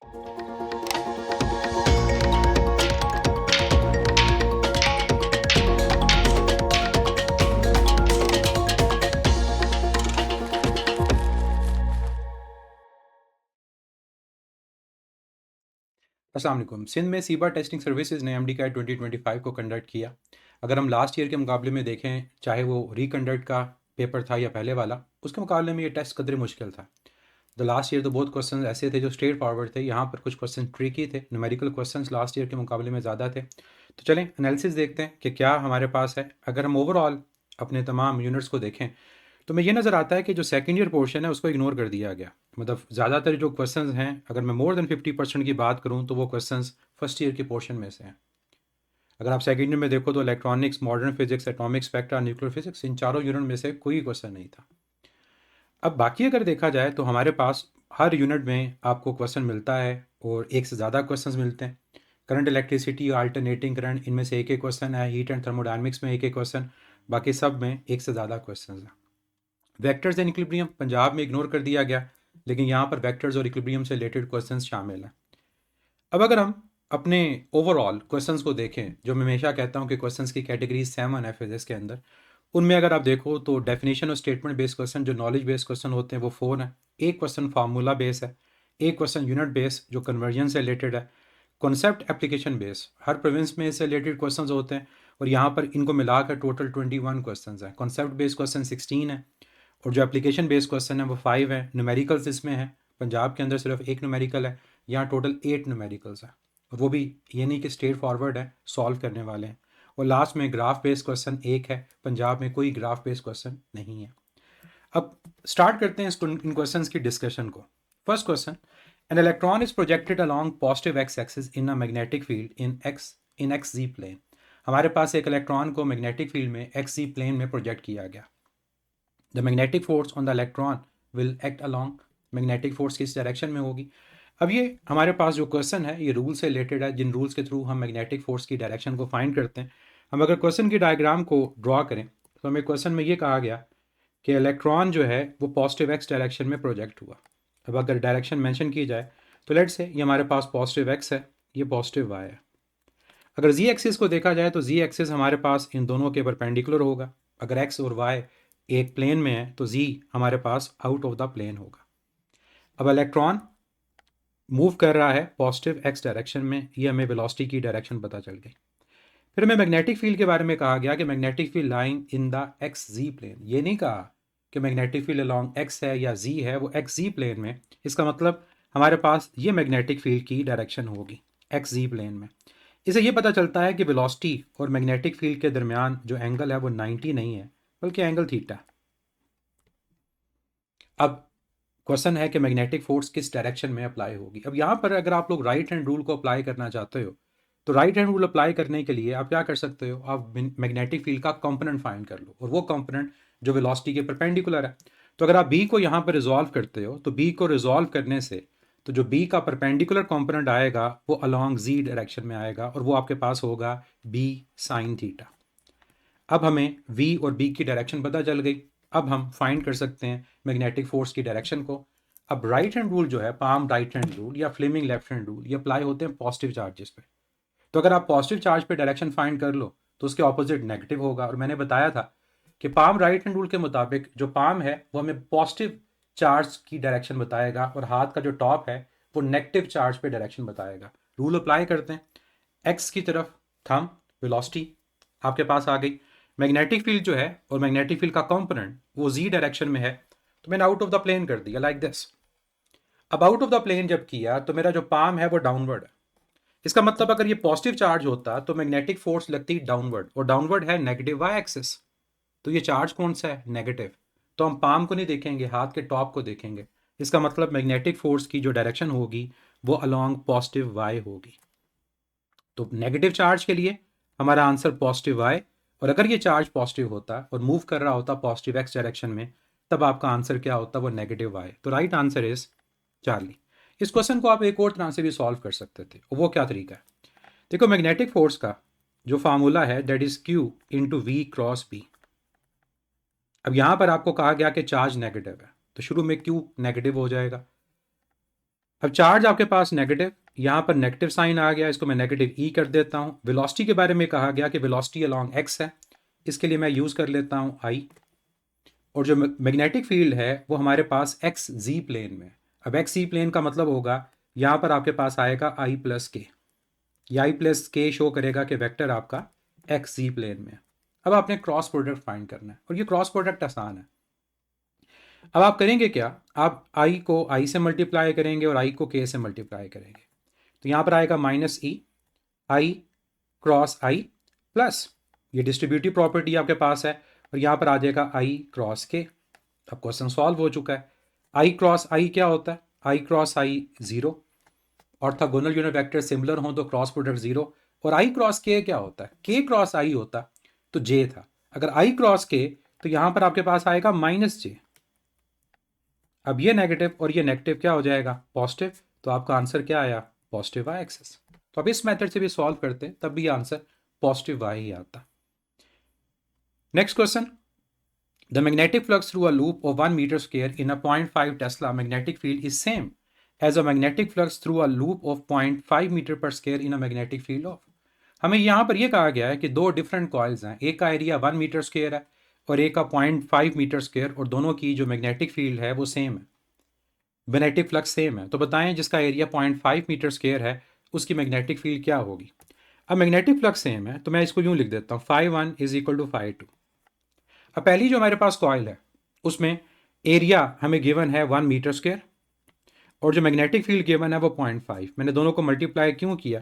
अस्सलाम वालेकुम। सिंध में सीबा टेस्टिंग सर्विसेज ने एमडी कैट 2025 को कंडक्ट किया। अगर हम लास्ट ईयर के मुकाबले में देखें, चाहे वो रिकंडक्ट का पेपर था या पहले वाला, उसके मुकाबले में ये टेस्ट कदरे मुश्किल था। तो लास्ट ईयर तो बहुत क्वेश्चन ऐसे थे जो स्ट्रेट फॉरवर्ड थे। यहाँ पर कुछ क्वेश्चन ट्रिकी थे, न्यूमेरिकल क्वेश्चन लास्ट ईयर के मुकाबले में ज़्यादा थे। तो चलें एनालिसिस देखते हैं कि क्या हमारे पास है। अगर हम ओवरऑल अपने तमाम यूनिट्स को देखें तो मैं ये नज़र आता है कि जो सेकंड ईयर पोर्शन है उसको इग्नोर कर दिया गया। मतलब ज़्यादातर जो क्वेश्चंस हैं, अगर मैं मोर देन 50% की बात करूँ तो वो क्वेश्चंस फर्स्ट ईयर के पोर्शन में से हैं। अगर आप सेकंड ईयर में देखो तो electronics, modern physics, atomic spectra, nuclear physics, इन चारों यूनिट में से कोई क्वेश्चन नहीं था। अब बाकी अगर देखा जाए तो हमारे पास हर यूनिट में आपको क्वेश्चन मिलता है और एक से ज़्यादा क्वेश्चन मिलते हैं। करंट, इलेक्ट्रिसिटी, अल्टरनेटिंग करंट, इनमें से एक एक क्वेश्चन है। हीट एंड थर्मोडायनेमिक्स में एक एक क्वेश्चन, बाकी सब में एक से ज़्यादा क्वेश्चन हैं। वेक्टर्स एंड इक्विलिब्रियम पंजाब में इग्नोर कर दिया गया, लेकिन यहाँ पर वेक्टर्स और इक्विलिब्रियम से रिलेटेड क्वेश्चंस शामिल हैं। अब अगर हम अपने ओवरऑल क्वेश्चंस को देखें, जो मैं हमेशा कहता हूँ कि क्वेश्चंस की कैटेगरी 7 है फिजिक्स के अंदर, उनमें अगर आप देखो तो डेफिनेशन और स्टेटमेंट बेस्ड क्वेश्चन, जो नॉलेज बेस्ड क्वेश्चन होते हैं, वो 4 हैं। एक क्वेश्चन फार्मूला बेस है, एक क्वेश्चन यूनिट बेस जो कन्वर्जन से रिलेटेड है, कॉन्सेप्ट एप्लीकेशन बेस, हर प्रोविंस में इससे रिलेटेड क्वेश्चन होते हैं और यहाँ पर इनको मिलाकर टोटल 21 क्वेश्चन हैं। कॉन्सेप्ट बेस्ड क्वेश्चन 16 है और जो एप्लीकेशन बेस्ड क्वेश्चन है वो 5 है। न्यूमेरिकल्स इसमें है, पंजाब के अंदर सिर्फ एक न्यूमेरिकल है, यहाँ टोटल 8 न्यूमेरिकल्स है और वो भी ये नहीं कि स्ट्रेट फॉरवर्ड है, सॉल्व करने वाले हैं। और लास्ट में ग्राफ बेस्ड क्वेश्चन एक है, पंजाब में कोई ग्राफ बेस्ड क्वेश्चन नहीं है। अब स्टार्ट करते हैं इन क्वेश्चन की डिस्कशन को। First question, an electron is projected along positive x axis in a magnetic field in x z plane. हमारे पास एक इलेक्ट्रॉन को मैग्नेटिक फील्ड में एक्स जी प्लेन में प्रोजेक्ट किया गया। The magnetic force on the electron will act along, magnetic force किस direction में होगी। अब ये हमारे पास जो क्वेश्चन है ये रूल से रिलेटेड है, जिन रूल्स के थ्रू हम मैग्नेटिक फोर्स की डायरेक्शन को फाइंड करते हैं। हम अगर क्वेश्चन की डायग्राम को ड्रॉ करें तो हमें क्वेश्चन में ये कहा गया कि इलेक्ट्रॉन जो है वो पॉजिटिव एक्स डायरेक्शन में प्रोजेक्ट हुआ। अब अगर डायरेक्शन मेंशन की जाए तो लेट्स से ये हमारे पास पॉजिटिव एक्स है, ये पॉजिटिव वाई है। अगर जी एक्सिस को देखा जाए तो जी एक्सिस हमारे पास इन दोनों के परपेंडिकुलर होगा। अगर एक्स और वाई एक प्लेन में है तो जी हमारे पास आउट ऑफ द प्लेन होगा। अब इलेक्ट्रॉन मूव कर रहा है पॉजिटिव एक्स डायरेक्शन में, ये हमें वेलोसिटी की डायरेक्शन पता चल गई। फिर हमें मैग्नेटिक फील्ड के बारे में कहा गया कि magnetic field lying in the x z plane. ये नहीं कहा कि मैग्नेटिक फील्ड अलॉन्ग एक्स है या जी है, वो एक्स जी प्लेन में। इसका मतलब हमारे पास ये मैग्नेटिक फील्ड की डायरेक्शन होगी एक्स जी प्लेन में। इसे ये पता चलता है कि वेलोसिटी और मैग्नेटिक फील्ड के दरमियान जो एंगल है वो 90 नहीं है, बल्कि एंगल थीटा। अब क्वेश्चन है कि मैग्नेटिक फोर्स किस डायरेक्शन में अप्लाई होगी। अब यहाँ पर अगर आप लोग राइट हैंड रूल को अप्लाई करना चाहते हो तो राइट हैंड रूल अप्लाई करने के लिए आप क्या कर सकते हो, आप मैग्नेटिक फील्ड का कंपोनेंट फाइंड कर लो और वो कंपोनेंट जो वेलोसिटी के परपेंडिकुलर है। तो अगर आप बी को यहाँ पर रिजॉल्व करते हो तो बी को रिजॉल्व करने से तो जो बी का परपेंडिकुलर कंपोनेंट आएगा वो अलॉन्ग जी डायरेक्शन में आएगा और वो आपके पास होगा बी साइन थीटा। अब हमें वी और बी की डायरेक्शन पता चल गई। अब हम फाइंड कर सकते हैं मैग्नेटिक फोर्स की डायरेक्शन को। अब राइट हैंड रूल जो है, पाम राइट हैंड रूल या फ्लेमिंग लेफ्ट हैंड रूल, ये अप्लाई होते हैं पॉजिटिव चार्जेस पे। तो अगर आप पॉजिटिव चार्ज पे डायरेक्शन फाइंड कर लो तो उसके ऑपोजिट नेगेटिव होगा। और मैंने बताया था कि पाम राइट हैंड रूल के मुताबिक जो पाम है वो हमें पॉजिटिव चार्ज की डायरेक्शन बताएगा और हाथ का जो टॉप है वो नेगेटिव चार्ज पे डायरेक्शन बताएगा। रूल अप्लाई करते हैं, एक्स की तरफ थंब, वेलोसिटी आपके पास आ गई। मैग्नेटिक फील्ड जो है और मैग्नेटिक फील्ड का कंपोनेंट वो जी डायरेक्शन में है, तो मैंने आउट ऑफ द प्लेन कर दिया लाइक दिस। अब आउट ऑफ द प्लेन जब किया तो मेरा जो पाम है वो डाउनवर्ड है। इसका मतलब अगर ये पॉजिटिव चार्ज होता तो मैग्नेटिक फोर्स लगती डाउनवर्ड, और डाउनवर्ड है नेगेटिव वाई एक्सिस। तो ये चार्ज कौन सा है, नेगेटिव। तो हम पाम को नहीं देखेंगे, हाथ के टॉप को देखेंगे। इसका मतलब मैग्नेटिक फोर्स की जो डायरेक्शन होगी वो अलॉन्ग पॉजिटिव वाई होगी। तो नेगेटिव चार्ज के लिए हमारा आंसर पॉजिटिव वाई, और अगर ये चार्ज पॉजिटिव होता और मूव कर रहा होता पॉजिटिव एक्स डायरेक्शन में तब आपका आंसर क्या होता, वो नेगेटिव वाई। तो राइट आंसर इज चार्ली। इस क्वेश्चन को आप एक और तरह से भी सॉल्व कर सकते थे, वो क्या तरीका है। देखो, मैग्नेटिक फोर्स का जो फार्मूला है that is q into v cross B. अब यहां पर आपको कहा गया कि चार्ज नेगेटिव है तो शुरू में क्यू नेगेटिव हो जाएगा। अब चार्ज आपके पास नेगेटिव, यहाँ पर नेगेटिव साइन आ गया, इसको मैं नेगेटिव ई कर देता हूँ। वेलोसिटी के बारे में कहा गया कि वेलोसिटी अलोंग एक्स है, इसके लिए मैं यूज़ कर लेता हूँ आई। और जो मैग्नेटिक फील्ड है वो हमारे पास एक्स जी प्लेन में। अब एक्स जी प्लेन का मतलब होगा यहाँ पर आपके पास आएगा आई प्लस के, या आई प्लस के शो करेगा कि वेक्टर आपका एक्स जी प्लेन में। अब आपने क्रॉस प्रोडक्ट फाइंड करना है, और ये क्रॉस प्रोडक्ट आसान है। अब आप करेंगे क्या, आप आई को आई से मल्टीप्लाई करेंगे और आई को के से मल्टीप्लाई करेंगे। तो यहाँ पर आएगा माइनस ई आई क्रॉस आई प्लस, ये डिस्ट्रीब्यूटिव प्रॉपर्टी आपके पास है, और यहाँ पर आ जाएगा आई क्रॉस के। अब क्वेश्चन सॉल्व हो चुका है। आई क्रॉस आई क्या होता है, i cross i zero, orthogonal unit vector similar हो तो क्रॉस प्रोडक्ट जीरो। और आई क्रॉस के क्या होता है, के क्रॉस आई होता तो जे था। अगर आई क्रॉस के तो यहां पर आपके पास आएगा माइनस जे। अब ये नेगेटिव और ये नेगेटिव क्या हो जाएगा, पॉजिटिव। तो आपका आंसर क्या आया, पॉजिटिव वाई एक्सेस। तो अब इस मेथड से भी सॉल्व करते तब भी आंसर पॉजिटिव वाई ही आता। Next question, the magnetic flux through a loop of 1 metre square in a 0.5 tesla magnetic field is same as a magnetic flux through a loop of 0.5 metre per square in a magnetic field of. हमें यहाँ पर यह कहा गया है कि दो different coils हैं, एक का एरिया 1 मीटर स्क्वायर है और एक का 0.5 मीटर स्क्वायर, और दोनों की जो मैग्नेटिक फील्ड है वो सेम है, मैग्नेटिक फ्लक्स सेम है। तो बताएं जिसका एरिया 0.5 मीटर स्क्वायर है उसकी मैग्नेटिक फील्ड क्या होगी। अब मैग्नेटिक फ्लक्स सेम है तो मैं इसको यूँ लिख देता हूँ, φ1 इज इक्वल टू φ2। अब पहली जो हमारे पास कॉइल है उसमें एरिया हमें गिवन है 1 मीटर स्क्वायर, और जो मैग्नेटिक फील्ड गिवन है वो 0.5। मैंने दोनों को मल्टीप्लाई क्यों किया,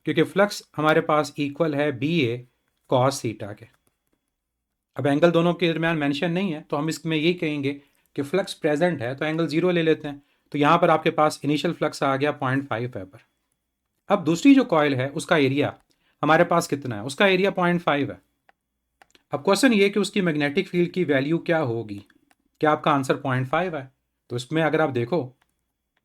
क्योंकि फ्लक्स हमारे पास इक्वल है बी ए कॉस थीटा के। अब एंगल दोनों के दरमियान मेंशन नहीं है तो हम इसमें यही कहेंगे कि फ्लक्स प्रेजेंट है तो एंगल जीरो ले लेते हैं। तो यहाँ पर आपके पास इनिशियल फ्लक्स आ गया 0.5 वेबर। अब दूसरी जो कॉइल है उसका एरिया हमारे पास कितना है, उसका एरिया 0.5 है। अब क्वेश्चन ये कि उसकी मैग्नेटिक फील्ड की वैल्यू क्या होगी। क्या आपका आंसर 0.5 है, तो इसमें अगर आप देखो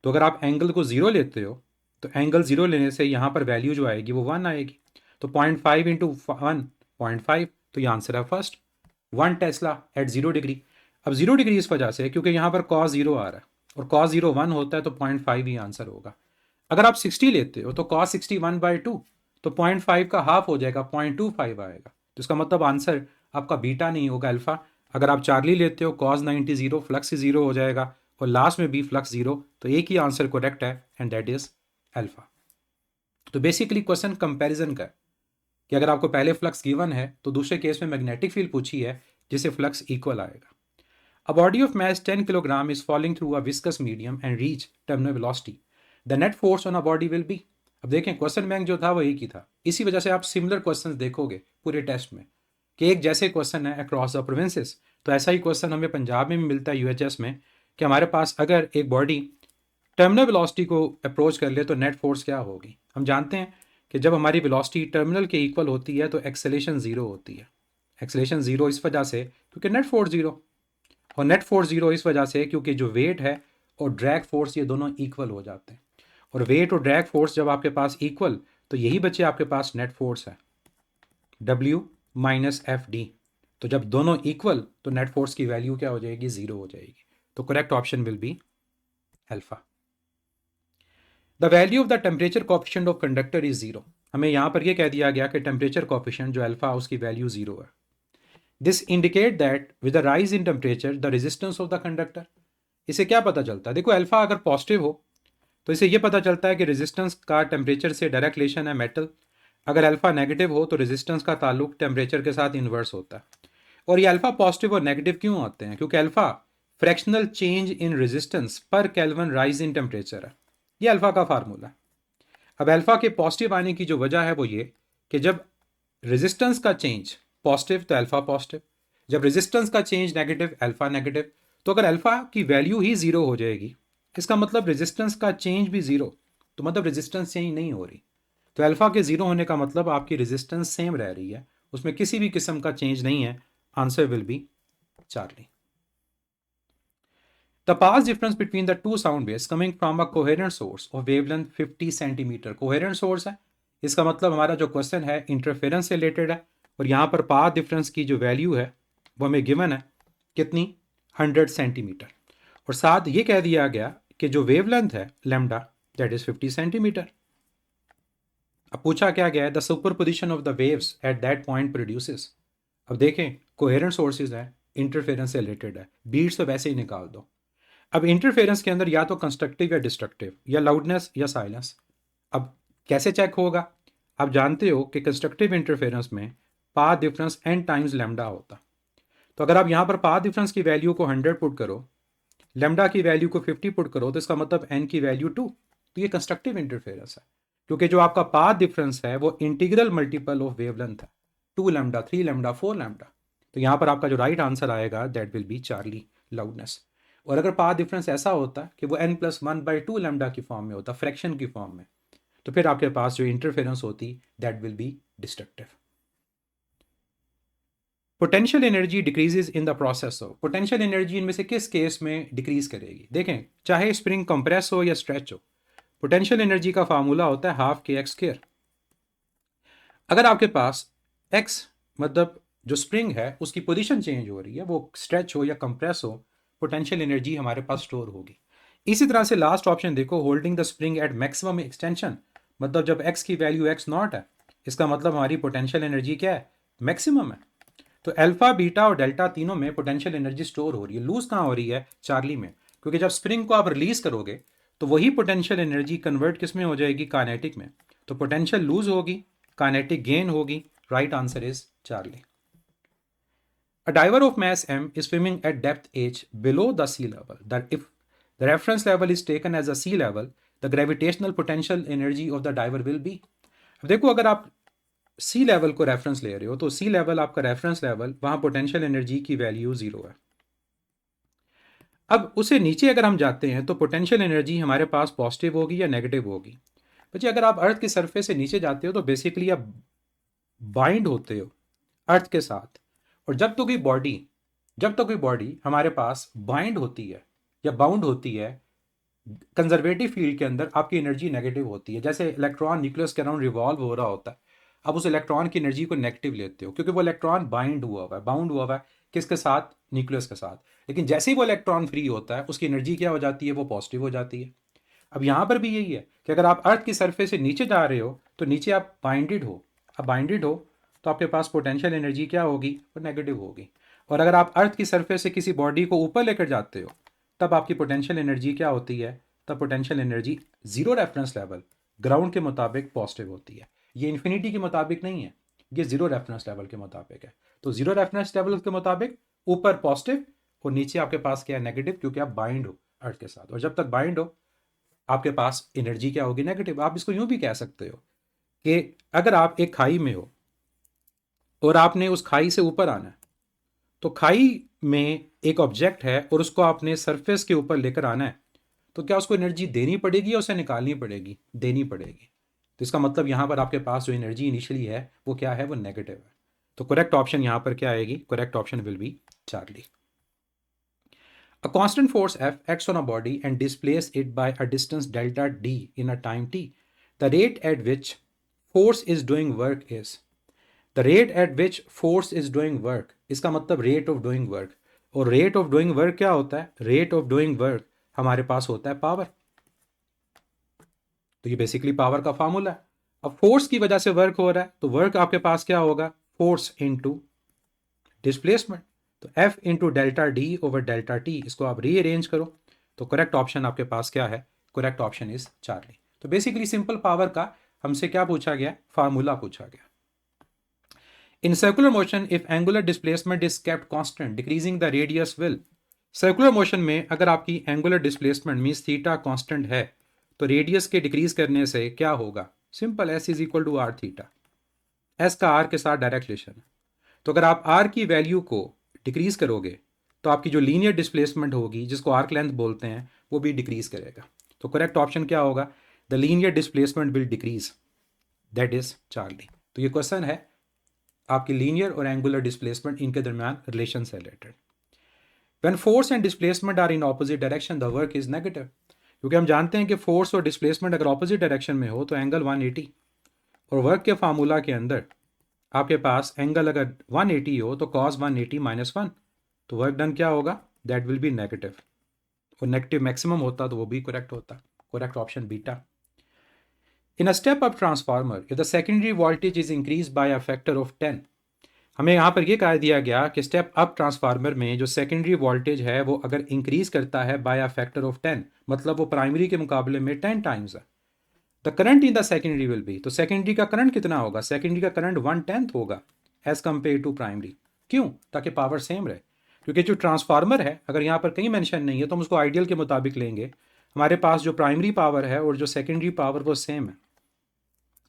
तो अगर आप एंगल को ज़ीरो लेते हो तो एंगल ज़ीरो लेने से यहाँ पर वैल्यू जो आएगी वो 1 आएगी। तो 0.5 इंटू 1 0.5, तो ये आंसर है फर्स्ट 1 टेस्ला एट 0 डिग्री। अब 0 डिग्री इस वजह से क्योंकि यहाँ पर कॉस जीरो आ रहा है और कॉस जीरो 1 होता है तो 0.5 ही आंसर होगा। अगर आप 60 लेते हो तो कॉस 60 1/2, तो 0.5 का हाफ हो जाएगा 0.25 आएगा। तो इसका मतलब आंसर आपका बीटा नहीं होगा, अल्फा। अगर आप चार्ली लेते हो कॉस 90 जीरो, फ्लक्स जीरो हो जाएगा और लास्ट में भी फ्लक्स जीरो, तो एक ही आंसर करेक्ट है एंड दैट इज अल्फा। तो बेसिकली क्वेश्चन कंपैरिजन का है कि अगर आपको पहले फ्लक्स गिवन है तो दूसरे केस में मैग्नेटिक फील्ड पूछी है जिसे फ्लक्स इक्वल आएगा। A body of mass 10 kg is falling through a viscous medium and reach terminal velocity. The net force on a body will be। अब देखें क्वेश्चन बैंक जो था वो एक ही था, इसी वजह से आप सिमिलर क्वेश्चंस देखोगे पूरे टेस्ट में कि एक जैसे क्वेश्चन है अक्रॉस द प्रोविंसेस। तो ऐसा ही क्वेश्चन हमें पंजाब में भी मिलता है यूएचएस में कि हमारे पास अगर एक बॉडी टर्मिनल वेलोसिटी को अप्रोच कर ले तो नेट फोर्स क्या होगी। हम जानते हैं कि जब हमारी वेलोसिटी टर्मिनल के इक्वल होती है तो एक्सेलेरेशन जीरो होती है। एक्सेलेरेशन जीरो इस वजह से क्योंकि नेट फोर्स जीरो, और नेट फोर्स जीरो इस वजह से क्योंकि जो वेट है और ड्रैग फोर्स ये दोनों इक्वल हो जाते हैं, और वेट और ड्रैग फोर्स जब आपके पास इक्वल तो यही बचे आपके पास नेट फोर्स है W माइनस एफ डी। तो जब दोनों इक्वल तो नेट फोर्स की वैल्यू क्या हो जाएगी, जीरो हो जाएगी। तो correct option will be alpha. The value of the temperature coefficient of conductor is zero. हमें यहाँ पर यह कह दिया गया कि टेम्परेचर कोएफिशिएंट जो अल्फा उसकी वैल्यू जीरो है। This indicate that with the rise in temperature the resistance of the conductor. इसे क्या पता चलता है, देखो अल्फा अगर पॉजिटिव हो तो इसे ये पता चलता है कि रेजिस्टेंस का टेम्परेचर से डायरेक्ट रिलेशन है मेटल। अगर अल्फा नेगेटिव हो तो रेजिस्टेंस का ताल्लुक टेम्परेचर के साथ इन्वर्स होता है। और ये अल्फा पॉजिटिव और नेगेटिव क्यों होते हैं, क्योंकि alpha fractional change in resistance पर केल्विन राइज इन टेम्परेचर है, ये अल्फा का फार्मूला है। अब अल्फा के पॉजिटिव आने की जो वजह है वो ये कि जब रेजिस्टेंस का चेंज पॉजिटिव तो अल्फा पॉजिटिव, जब रेजिस्टेंस का चेंज नेगेटिव अल्फा नेगेटिव। तो अगर अल्फा की वैल्यू ही जीरो हो जाएगी इसका मतलब रेजिस्टेंस का चेंज भी जीरो, तो मतलब रेजिस्टेंस चेंज नहीं हो रही। तो अल्फा के जीरो होने का मतलब आपकी रेजिस्टेंस सेम रह रही है, उसमें किसी भी किस्म का चेंज नहीं है। Answer will B Charlie. The path difference between the two sound waves coming from a coherent source of wavelength 50 centimetre, coherent source है, इसका मतलब हमारा जो क्वेश्चन है इंटरफेरेंस से रिलेटेड है। और यहाँ पर पाथ डिफरेंस की जो वैल्यू है वो हमें गिवन है कितनी, 100 सेंटीमीटर। और साथ ये कह दिया गया कि जो वेवलेंथ है लैम्डा दैट इज 50 सेंटीमीटर। अब पूछा क्या गया है, the superposition of the waves at that point produces. अब देखें कोहेरेंट सोर्सेज है, इंटरफेरेंस से रिलेटेड है, बीट्स तो वैसे ही निकाल दो। अब इंटरफेरेंस के अंदर या तो कंस्ट्रक्टिव या डिस्ट्रक्टिव, या लाउडनेस या साइलेंस। अब कैसे चेक होगा? आप जानते हो कि कंस्ट्रक्टिव इंटरफेरेंस में path difference n times lambda होता। तो अगर आप यहाँ पर पाथ डिफरेंस की वैल्यू को 100 पुट करो, लैम्डा की वैल्यू को 50 पुट करो, तो इसका मतलब n की वैल्यू 2। तो ये कंस्ट्रक्टिव इंटरफेरेंस है, क्योंकि जो आपका पाथ डिफरेंस है वो इंटीग्रल मल्टीपल ऑफ वेवलेंथ है, 2 लैम्डा, 3 लैम्डा, 4 लैम्डा। तो यहाँ पर आपका जो राइट आंसर आएगा that will be Charlie loudness. और अगर पाथ डिफरेंस ऐसा होता कि वो n+1/2 लैम्डा की फॉर्म में होता, फ्रैक्शन की फॉर्म में, तो फिर आपके पास जो इंटरफेरेंस होती that will be destructive. Potential energy decreases in the process of, potential energy इनमें से किस केस में डिक्रीज करेगी? देखें, चाहे स्प्रिंग कंप्रेस हो या स्ट्रेच हो, पोटेंशियल एनर्जी का फार्मूला होता है हाफ के एक्स स्क्वायर। अगर आपके पास x मतलब जो स्प्रिंग है उसकी पोजीशन चेंज हो रही है, वो स्ट्रेच हो या कंप्रेस हो, पोटेंशियल एनर्जी हमारे पास स्टोर होगी। इसी तरह से लास्ट ऑप्शन देखो, holding the spring at maximum extension, मतलब जब x की वैल्यू x0 है, इसका मतलब हमारी पोटेंशियल एनर्जी क्या है? मैक्सिमम है। तो अल्फा, बीटा और डेल्टा तीनों में पोटेंशियल एनर्जी स्टोर हो रही है। लूज कहाँ हो रही है? चार्ली में, क्योंकि जब स्प्रिंग को आप रिलीज करोगे तो वही पोटेंशियल एनर्जी कन्वर्ट किस में हो जाएगी? काइनेटिक में। तो पोटेंशियल लूज होगी, काइनेटिक गेन होगी। Right answer is Charlie. A diver of mass m is swimming at depth h below the sea level. That if the reference level is taken as a sea level, the gravitational potential energy of the diver will be। अब देखो, अगर आप सी level को reference ले रहे हो तो सी level आपका रेफरेंस लेवल, वहां पोटेंशियल एनर्जी की वैल्यू 0 है। अब उसे नीचे अगर हम जाते हैं तो पोटेंशियल एनर्जी हमारे पास पॉजिटिव होगी या नेगेटिव होगी? बच्चे, अगर आप अर्थ की सरफेस से नीचे जाते हो तो बेसिकली आप बाइंड होते हो अर्थ के साथ। और जब तो कोई बॉडी हमारे पास बाइंड होती है या बाउंड होती है कंजर्वेटिव फील्ड के अंदर, आपकी एनर्जी नेगेटिव होती है। जैसे इलेक्ट्रॉन न्यूक्लियस के अराउंड रिवॉल्व हो रहा होता है, आप उस इलेक्ट्रॉन की एनर्जी को नेगेटिव लेते हो, क्योंकि वो इलेक्ट्रॉन बाइंड हुआ हुआ है, बाउंड हुआ हुआ है किसके साथ? न्यूक्लियस के साथ। लेकिन जैसे ही वो इलेक्ट्रॉन फ्री होता है उसकी एनर्जी क्या हो जाती है? वो पॉजिटिव हो जाती है। अब यहाँ पर भी यही है कि अगर आप अर्थ की सरफेस से नीचे जा रहे हो तो नीचे आप बाइंडेड हो। अब बाइंडेड हो तो आपके पास पोटेंशियल एनर्जी क्या होगी? वो नेगेटिव होगी। और अगर आप अर्थ की सरफेस से किसी बॉडी को ऊपर लेकर जाते हो तब आपकी पोटेंशियल एनर्जी क्या होती है? तब potential energy zero reference level ground के मुताबिक पॉजिटिव होती है। ये इन्फिनिटी के मुताबिक नहीं है, ये जीरो रेफरेंस लेवल के मुताबिक है। तो जीरो रेफरेंस लेवल के मुताबिक ऊपर पॉजिटिव और नीचे आपके पास क्या है? नेगेटिव, क्योंकि आप बाइंड हो अर्थ के साथ। और जब तक बाइंड हो आपके पास एनर्जी क्या होगी? नेगेटिव। आप इसको यूं भी कह सकते हो कि अगर आप एक खाई में हो और आपने उस खाई से ऊपर आना है, तो खाई में एक ऑब्जेक्ट है और उसको आपने सरफेस के ऊपर लेकर आना है, तो क्या उसको एनर्जी देनी पड़ेगी या उसे निकालनी पड़ेगी? देनी पड़ेगी। तो इसका मतलब यहाँ पर आपके पास जो एनर्जी इनिशियली है वो क्या है? वो नेगेटिव है। तो करेक्ट ऑप्शन यहाँ पर क्या आएगी? Correct option will be Charlie. A constant force F acts on a body and displaces it by a distance delta d in a time t. The rate at which force is doing work is, the rate at which force is doing work, इसका मतलब rate of doing work। और rate of doing work क्या होता है? rate of doing work हमारे पास होता है power. तो ये बेसिकली पावर का फार्मूला है। अब फोर्स की वजह से वर्क हो रहा है तो वर्क आपके पास क्या होगा? Force into displacement. तो F into delta D over delta T, इसको आप रीअरेंज करो तो करेक्ट ऑप्शन आपके पास क्या है? Correct option is Charlie. तो बेसिकली सिंपल पावर का हमसे क्या पूछा गया? फार्मूला पूछा गया। In circular motion if angular displacement is kept constant decreasing the radius will. Circular motion में अगर आपकी angular displacement means theta constant है तो रेडियस के डिक्रीज करने से क्या होगा? Simple, s is equal to r theta. S का आर के साथ डायरेक्ट रिलेशन है। तो अगर आप आर की वैल्यू को डिक्रीज करोगे तो आपकी जो लीनियर डिस्प्लेसमेंट होगी, जिसको आर्क लेंथ बोलते हैं, वो भी डिक्रीज करेगा। तो करेक्ट ऑप्शन क्या होगा? The linear displacement will decrease, that is Charlie. तो ये क्वेश्चन है आपकी लीनियर और एंगुलर डिस्प्लेसमेंट इनके दरमियान रिलेशन से related. When force and displacement are in opposite direction the work is negative. क्योंकि हम जानते हैं कि फोर्स और डिस्प्लेसमेंट अगर ऑपोजिट डायरेक्शन में हो तो एंगल 180, और वर्क के फार्मूला के अंदर आपके पास एंगल अगर 180 हो तो cos 180 -1, तो वर्क डन क्या होगा? That will be negative. और नेगेटिव मैक्सिमम होता तो वो भी करेक्ट होता। Correct option beta. In a step up transformer if the secondary voltage is increase by a factor of 10, हमें यहाँ पर यह कह दिया गया कि स्टेप अप ट्रांसफार्मर में जो सेकेंडरी वोल्टेज है वो अगर इंक्रीज करता है बाय अ फैक्टर ऑफ 10, मतलब वो प्राइमरी के मुकाबले में 10 टाइम्स है, the current in the secondary will be, तो सेकेंडरी का करंट कितना होगा? सेकेंडरी का करंट 1/10 होगा एज कंपेयर टू प्राइमरी। क्यों? ताकि पावर सेम रहे। क्योंकि जो ट्रांसफार्मर है, अगर यहाँ पर कहीं मेंशन नहीं है तो हम उसको आइडियल के मुताबिक लेंगे। हमारे पास जो प्राइमरी पावर है और जो सेकेंडरी पावर वो सेम है।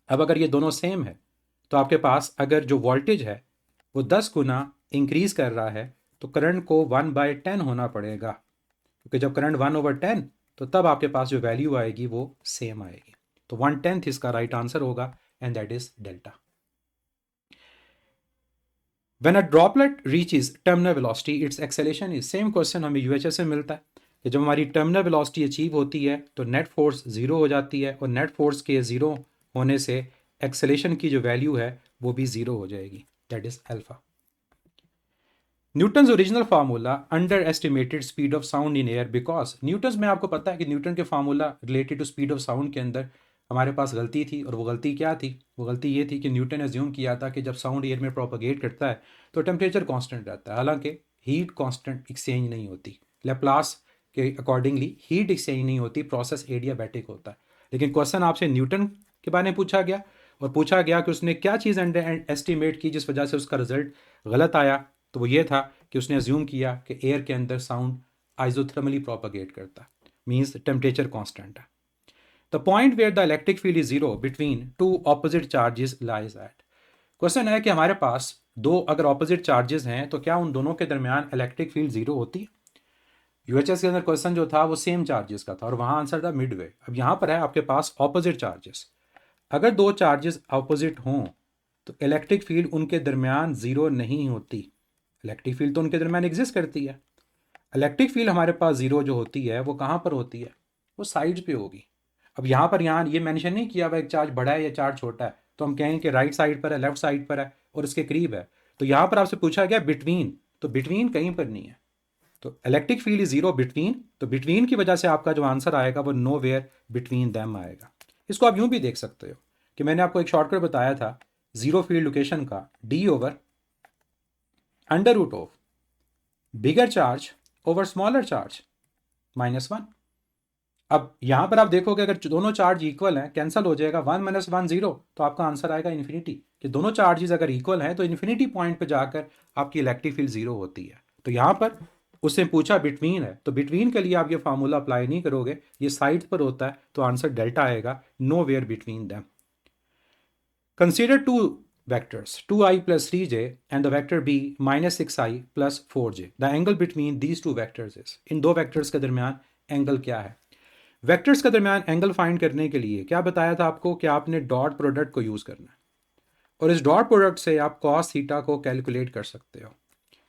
अब अगर ये दोनों सेम है तो आपके पास अगर जो वोल्टेज है वो 10 गुना इंक्रीज कर रहा है तो करंट को 1/10 होना पड़ेगा, क्योंकि जब करंट 1/10 तो तब आपके पास जो वैल्यू आएगी वो सेम आएगी। तो 1/10 इसका राइट आंसर होगा and that is delta. When a droplet reaches terminal velocity it's acceleration is, same question हमें यूएचएस से मिलता है कि जब हमारी टर्मिनल वेलोसिटी अचीव होती है तो नेट फोर्स जीरो हो जाती है, और नेट फोर्स के जीरो होने से एक्सेलेरेशन की जो वैल्यू है वो भी जीरो हो जाएगी, that is alpha. Newton's original formula underestimated speed of sound in air because, Newton's में आपको पता है कि न्यूटन के formula related to speed of sound के अंदर हमारे पास गलती थी, और वो गलती क्या थी? वो गलती ये थी कि न्यूटन ने अज्यूम किया था कि जब साउंड एयर में प्रोपोगेट करता है तो टेम्परेचर कांस्टेंट रहता है, हालांकि हीट कांस्टेंट एक्सचेंज नहीं होती। लेप्लास के अकॉर्डिंगली हीट एक्सचेंज नहीं होती, प्रोसेस एडियाबैटिक होता है। लेकिन क्वेश्चन आपसे न्यूटन के बारे में पूछा गया, और पूछा गया कि उसने क्या चीज़ अंडर एस्टिमेट की जिस वजह से उसका रिजल्ट गलत आया। तो वो ये था कि उसने अज्यूम किया कि एयर के अंदर साउंड आइसोथर्मली प्रोपोगेट करता है, मीन्स टेम्परेचर कांस्टेंट है। The point where the electric field is zero between two opposite charges lies at, question है कि हमारे पास दो अगर ऑपोजिट चार्जेस हैं तो क्या उन दोनों के दरमियान इलेक्ट्रिक फील्ड जीरो होती है? यूएचएस के अंदर क्वेश्चन जो था वो सेम चार्जेस का था और वहां आंसर था मिडवे। अब यहां पर है आपके पास ऑपोजिट चार्जेस, अगर दो चार्जेस ऑपोजिट हों तो इलेक्ट्रिक फील्ड उनके दरमियान जीरो नहीं होती। इलेक्ट्रिक फील्ड तो उनके दरमियान एग्जिस्ट करती है। इलेक्ट्रिक फील्ड हमारे पास जीरो जो होती है वो कहाँ पर होती है? वो साइड्स पे होगी। अब यहाँ ये मेंशन नहीं किया हुआ एक चार्ज बड़ा है या चार्ज छोटा है, तो हम कहेंगे कि राइट साइड पर है, लेफ्ट साइड पर है और इसके करीब है। तो यहाँ पर आपसे पूछा गया बिटवीन, तो बिटवीन कहीं पर नहीं है। तो electric field is zero between, तो बिटवीन की वजह से आपका जो आंसर आएगा वो नो वेयर बिटवीन दैम आएगा। इसको आप यूं भी देख सकते हो कि मैंने आपको एक शॉर्टकट बताया था जीरो फील्ड लोकेशन का, d over under root of bigger charge over smaller charge -1। अब यहां पर आप देखोगे अगर दोनों चार्ज इक्वल हैं कैंसिल हो जाएगा, 1 - 1 0, तो आपका आंसर आएगा इन्फिनिटी। कि दोनों चार्जेस अगर इक्वल हैं तो इन्फिनिटी पॉइंट पे जाकर आपकी इलेक्ट्रिक फील्ड जीरो होती है। तो यहां पर उससे पूछा बिटवीन है, तो बिटवीन के लिए आप ये फार्मूला अप्लाई नहीं करोगे, ये साइड पर होता है, तो आंसर डेल्टा आएगा, nowhere between them. Consider two vectors 2i plus 3j and the vector b minus 6i plus 4j. The angle between these two vectors is, इन दो वेक्टर्स के दरमियान एंगल क्या है? वेक्टर्स के दरमियान एंगल फाइंड करने के लिए क्या बताया था आपको कि आपने डॉट प्रोडक्ट को यूज़ करना है, और इस डॉट प्रोडक्ट से आप कॉस थीटा को कैलकुलेट कर सकते हो।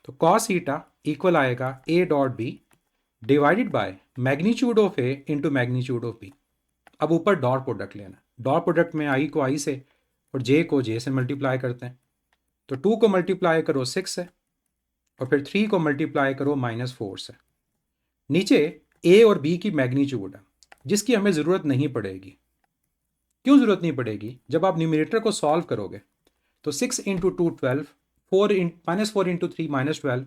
तो कॉस थीटा इक्वल आएगा a dot B divided by magnitude of a into magnitude of b। अब ऊपर डॉट प्रोडक्ट लेना, डॉट प्रोडक्ट में आई को आई से और जे को जे से मल्टीप्लाई करते हैं। तो 2 को मल्टीप्लाई करो 6 से, और फिर 3 को मल्टीप्लाई करो -4 से। नीचे ए और बी की मैग्नीट्यूड है जिसकी हमें ज़रूरत नहीं पड़ेगी। क्यों ज़रूरत नहीं पड़ेगी? जब आप न्यूमरेटर को सॉल्व करोगे तो 6 × 2 12, -4 × 3 -12,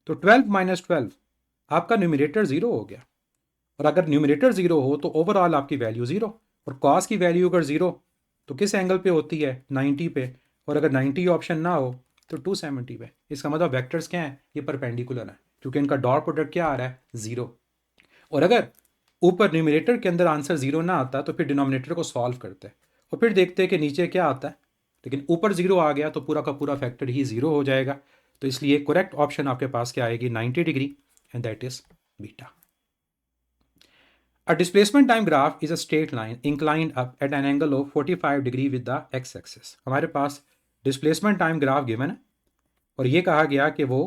तो 12 - 12 आपका न्यूमरेटर ज़ीरो हो गया। और अगर न्यूमरेटर ज़ीरो हो तो ओवरऑल आपकी वैल्यू ज़ीरो, और कॉस की वैल्यू अगर ज़ीरो तो किस एंगल पे होती है? 90 पे, और अगर 90 ऑप्शन ना हो तो 270 पे। इसका मतलब वेक्टर्स क्या हैं? ये परपेंडिकुलर है क्योंकि इनका डॉट प्रोडक्ट क्या आ रहा है? ज़ीरो। और अगर ऊपर न्यूमरेटर के अंदर आंसर ज़ीरो ना आता तो फिर डिनोमिनेटर को सॉल्व करते और फिर देखते कि नीचे क्या आता है, लेकिन ऊपर ज़ीरो आ गया तो पूरा का पूरा फैक्टर ही ज़ीरो हो जाएगा। तो इसलिए करेक्ट ऑप्शन आपके पास क्या आएगी? 90 degree, and that is beta. A displacement time graph is a straight line inclined up at an angle of 45 degree with the x-axis. हमारे पास displacement time graph given है और ये कहा गया कि वो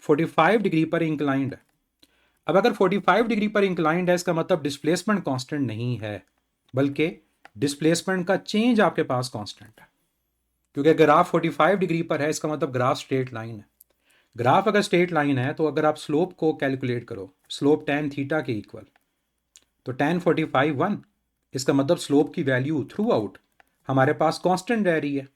45 डिग्री पर इंक्लाइंड है। अब अगर 45 डिग्री पर इंक्लाइंड है इसका मतलब डिस्प्लेसमेंट कांस्टेंट नहीं है, बल्कि डिस्प्लेसमेंट का चेंज आपके पास कांस्टेंट है। क्योंकि ग्राफ 45 डिग्री पर है इसका मतलब ग्राफ स्ट्रेट लाइन है। ग्राफ अगर स्ट्रेट लाइन है तो अगर आप स्लोप को कैलकुलेट करो, स्लोप tan थीटा के इक्वल, तो tan 45 1, इसका मतलब स्लोप की वैल्यू थ्रू आउट हमारे पास कांस्टेंट रह रही है,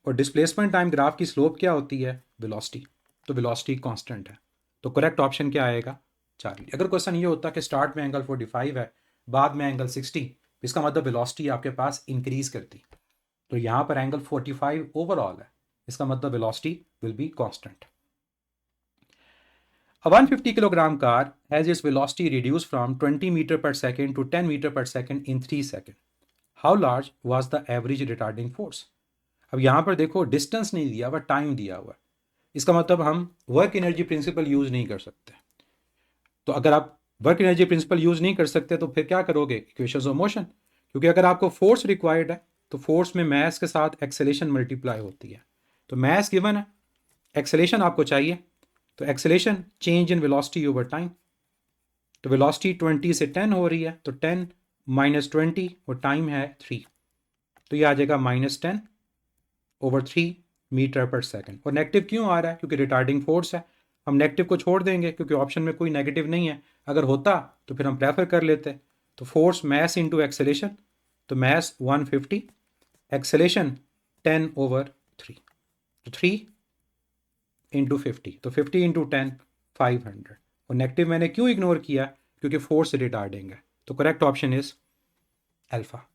और डिस्प्लेसमेंट टाइम ग्राफ की स्लोप क्या होती है? वेलोसिटी। तो वेलोसिटी कांस्टेंट है, तो करेक्ट ऑप्शन क्या आएगा? चार्ली। अगर क्वेश्चन ये होता कि स्टार्ट में एंगल 45 है, बाद में एंगल 60, इसका मतलब वेलोसिटी आपके पास इंक्रीज करती, तो यहाँ पर एंगल 45 ओवरऑल है, इसका मतलब velocity will be constant. A 150 kilogram car has its velocity reduced from 20 meter per second to 10 meter per second in 3 seconds. How large was the average retarding force? अब यहाँ पर देखो डिस्टेंस नहीं दिया हुआ, टाइम दिया हुआ, इसका मतलब हम वर्क एनर्जी प्रिंसिपल यूज नहीं कर सकते। तो अगर आप वर्क एनर्जी प्रिंसिपल यूज नहीं कर सकते तो फिर क्या करोगे? इक्वेशंस ऑफ मोशन, क्योंकि अगर आपको फोर्स रिक्वायर्ड है तो फोर्स में मास के साथ एक्सेलेरेशन मल्टीप्लाई होती है, तो मास गिवन है, एक्सेलेरेशन आपको चाहिए, तो acceleration change in velocity over time, तो वेलोसिटी 20 से 10 हो रही है, तो 10 माइनस 20 और टाइम है 3, तो ये आ जाएगा -10 ओवर 3 मीटर पर सेकंड। और नेगेटिव क्यों आ रहा है? क्योंकि रिटार्डिंग फोर्स है, हम नेगेटिव को छोड़ देंगे क्योंकि ऑप्शन में कोई नेगेटिव नहीं है, अगर होता तो फिर हम प्रेफर कर लेते। तो फोर्स मैस इंटू एक्सेलेरेशन, तो मैस 150, एक्सेलेरेशन 10 ओवर 3, तो 3 इंटू 50, तो 50 इंटू 10 500, और नेगेटिव मैंने क्यों इग्नोर किया? क्योंकि फोर्स रिटार्डिंग है, तो correct option is alpha.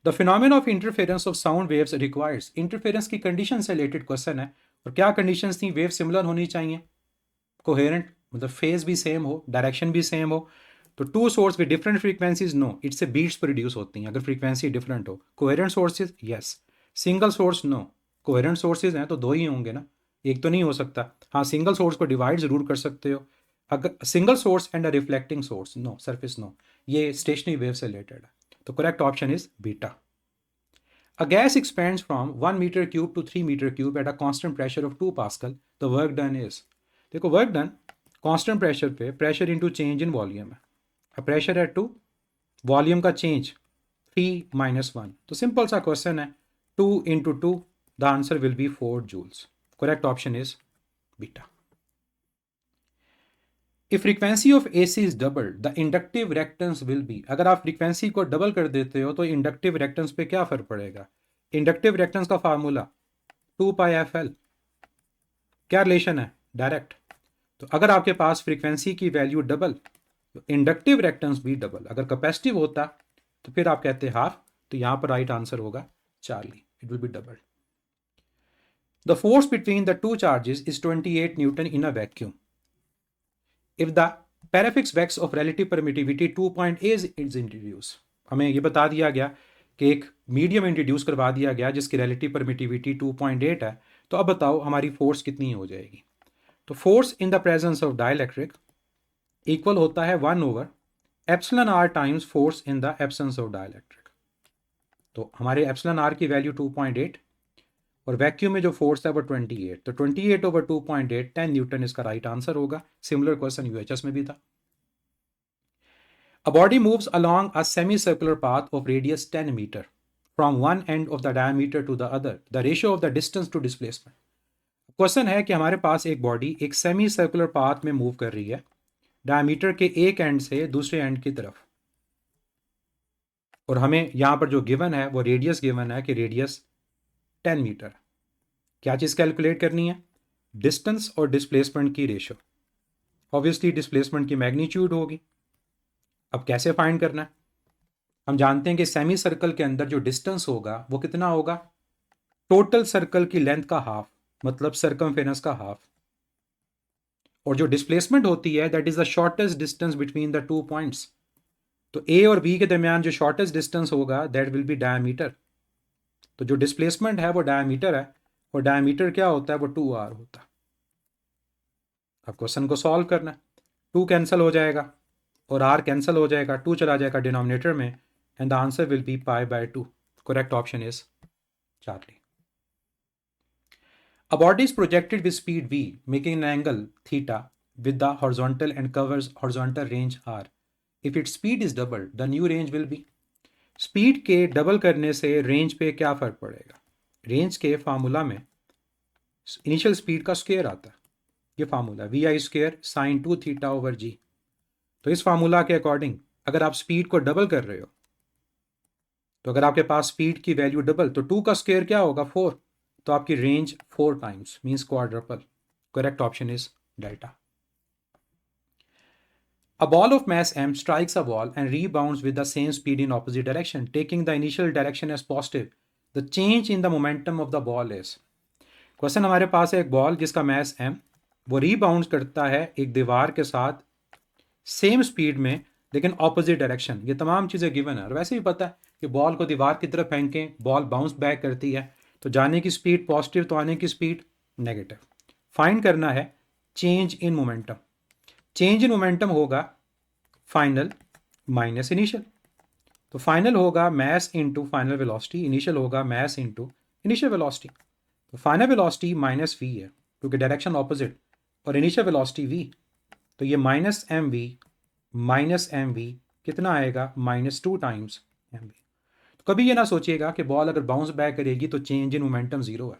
The phenomena of interference of sound waves requires, interference की कंडीशन से रिलेटेड क्वेश्चन है, और क्या कंडीशंस थी? वेव सिमिलर होनी चाहिए, कोहेरेंट, मतलब फेज भी सेम हो, डायरेक्शन भी सेम हो, तो two source with different frequencies no, it's से बीट्स प्रोड्यूस होती हैं अगर फ्रीक्वेंसी डिफरेंट हो। Coherent sources yes, single source no, coherent sources हैं तो दो ही होंगे ना, एक तो नहीं हो सकता। हाँ, सिंगल सोर्स को डिवाइड जरूर कर सकते हो, अगर single source and a reflecting source no, surface no, ये स्टेशनरी वेव से रिलेटेड है, तो correct option is beta. A gas expands from 1 meter cube to 3 meter cube at a constant pressure of 2 Pascal. The work done is, देखो work done constant pressure पे, pressure into change in volume है, अब pressure है 2, volume का change 3 minus 1, तो simple सा question है, 2 into 2, the answer will be 4 joules. Correct option is beta. If frequency of AC is double, the inductive reactance will be, अगर आप frequency को डबल कर देते हो तो इंडक्टिव रिएक्टेंस पे क्या फर्क पड़ेगा? इंडक्टिव रिएक्टेंस का फार्मूला 2πfl, क्या रिलेशन है? डायरेक्ट। तो अगर आपके पास फ्रीक्वेंसी की वैल्यू डबल, तो इंडक्टिव रिएक्टेंस भी डबल, अगर कैपेसिटिव होता तो फिर आप कहते हाफ, तो यहां पर राइट आंसर होगा Charlie, it will be double. The force between the two charges is 28 newton in a vacuum if the paraffin wax of relative permittivity 2.8 is introduce. हमें यह बता दिया गया कि एक मीडियम इंट्रोड्यूस करवा दिया गया जिसकी रिलेटिव परमिटिविटी 2.8 है, तो अब बताओ हमारी फोर्स कितनी हो जाएगी? तो force in the presence of dielectric equal होता है 1 over epsilon r times force in the absence of dielectric, तो हमारे एप्सिलॉन आर की वैल्यू 2.8 और वैक्यूम में जो फोर्स है वो 28, तो 28 ओवर 2.8 10 न्यूटन इसका राइट आंसर होगा। सिमिलर क्वेश्चन यूएचएस में भी था। A body moves along a semicircular path of radius 10 meter from one end of the diameter to the other. The ratio of the distance to displacement. Question है कि हमारे पास एक body एक semi circular path में move कर रही है डायमीटर के एक एंड से दूसरे एंड की तरफ, और हमें यहां पर जो गिवन है वो रेडियस गिवन है कि रेडियस 10 मीटर। क्या चीज़ कैलकुलेट करनी है? डिस्टेंस और डिस्प्लेसमेंट की रेशियो, ऑब्वियसली डिस्प्लेसमेंट की मैग्नीट्यूड होगी। अब कैसे फाइंड करना है? हम जानते हैं कि सेमी सर्कल के अंदर जो डिस्टेंस होगा वो कितना होगा? टोटल सर्कल की लेंथ का हाफ, मतलब सर्कमफेरेंस का हाफ, और जो डिस्प्लेसमेंट होती है that is the shortest distance between the two points, तो ए और बी के दरमियान जो शॉर्टेस्ट डिस्टेंस होगा दैट विल बी डायमीटर, तो जो डिस्प्लेसमेंट है वो डायमीटर है, और डायमीटर क्या होता है? वो 2r होता है। अब क्वेश्चन को सॉल्व करना है, 2 कैंसिल हो जाएगा और r कैंसिल हो जाएगा, 2 चला जाएगा डिनोमिनेटर में, and the answer will be π/2। Correct option is Charlie. A body is projected with speed v, making an angle theta with the horizontal and covers horizontal range r. If its speed is doubled, the new range will be. Speed के double करने से range पे क्या फ़र्क पड़ेगा? Range के formula में initial speed का स्क्वायर आता है, ये formula vi² sin 2 theta over g. तो इस फार्मूला के अकॉर्डिंग अगर आप स्पीड को डबल कर रहे हो, तो अगर आपके पास स्पीड की वैल्यू डबल, तो 2 का स्क्वायर क्या होगा 4, तो आपकी range 4 times means quadruple. Correct option is delta. A ball of mass m strikes a wall and rebounds with the same speed in opposite direction, taking the initial direction as positive. The change in the momentum of the ball is। Question हमारे पास है एक ball जिसका mess m, वो rebound करता है एक दीवार के साथ सेम स्पीड में लेकिन ऑपोजिट डायरेक्शन। ये तमाम चीज़ें गिवन है और वैसे भी पता है कि बॉल को दीवार की तरफ फेंकें बॉल बाउंस बैक करती है, तो जाने की स्पीड पॉजिटिव तो आने की स्पीड नेगेटिव। फाइंड करना है change in momentum. Change in momentum होगा फाइनल माइनस इनिशियल, तो फाइनल होगा mass into final velocity, initial होगा मैस इनटू इनिशियल वेलोसिटी। तो फाइनल वेलोसिटी माइनस वी है क्योंकि डायरेक्शन ऑपोजिट, और इनिशियल वेलोसिटी वी, तो ये माइनस एम वी कितना आएगा -2 टाइम्स एम वी। तो कभी ये ना सोचिएगा कि बॉल अगर बाउंस बैक करेगी तो चेंज इन मोमेंटम जीरो है,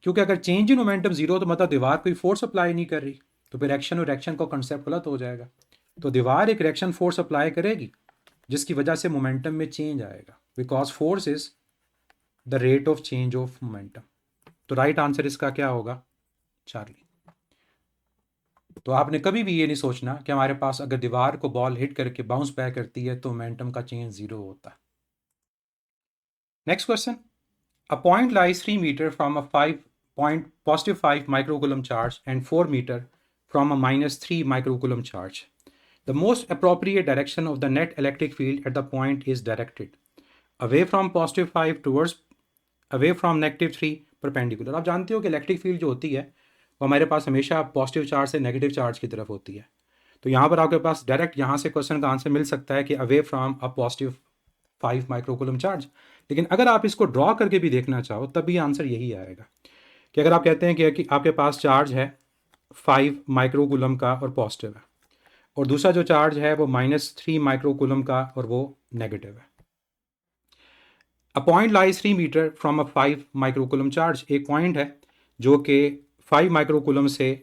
क्योंकि अगर चेंज इन मोमेंटम जीरो तो मतलब दीवार कोई फोर्स अप्लाई नहीं कर रही, तो फिर एक्शन और रिएक्शन का कंसेप्ट गलत हो जाएगा। तो दीवार एक रिएक्शन फोर्स अप्लाई करेगी जिसकी वजह से मोमेंटम में चेंज आएगा, because force is the rate of change of momentum. तो राइट आंसर इसका क्या होगा चार्ली। तो आपने कभी भी ये नहीं सोचना कि हमारे पास अगर दीवार को बॉल हिट करके बाउंस बैक करती है तो मोमेंटम का चेंज जीरो होता है। Next question, a point lies 3 metre from a 5 microcoulomb charge and 4 meter from a -3 microcoulomb charge. The most appropriate direction of the net electric field at the point is directed away from +5 towards away from -3 perpendicular। आप जानते हो कि electric field जो होती है वो हमारे पास हमेशा पॉजिटिव चार्ज से नेगेटिव चार्ज की तरफ होती है। तो यहाँ पर आपके पास डायरेक्ट यहाँ से क्वेश्चन का आंसर मिल सकता है कि away from a +5 microcoulomb charge. लेकिन अगर आप इसको ड्रॉ करके भी देखना चाहो तब भी आंसर यही आएगा कि अगर आप कहते हैं कि आपके पास चार्ज है 5 माइक्रोकूलम का और पॉजिटिव है, और दूसरा जो चार्ज है वो -3 माइक्रोकूलम का और वो नेगेटिव है। A point lies 3 metre from a 5 microcoulomb charge, एक पॉइंट है जो कि 5 माइक्रोकूलम से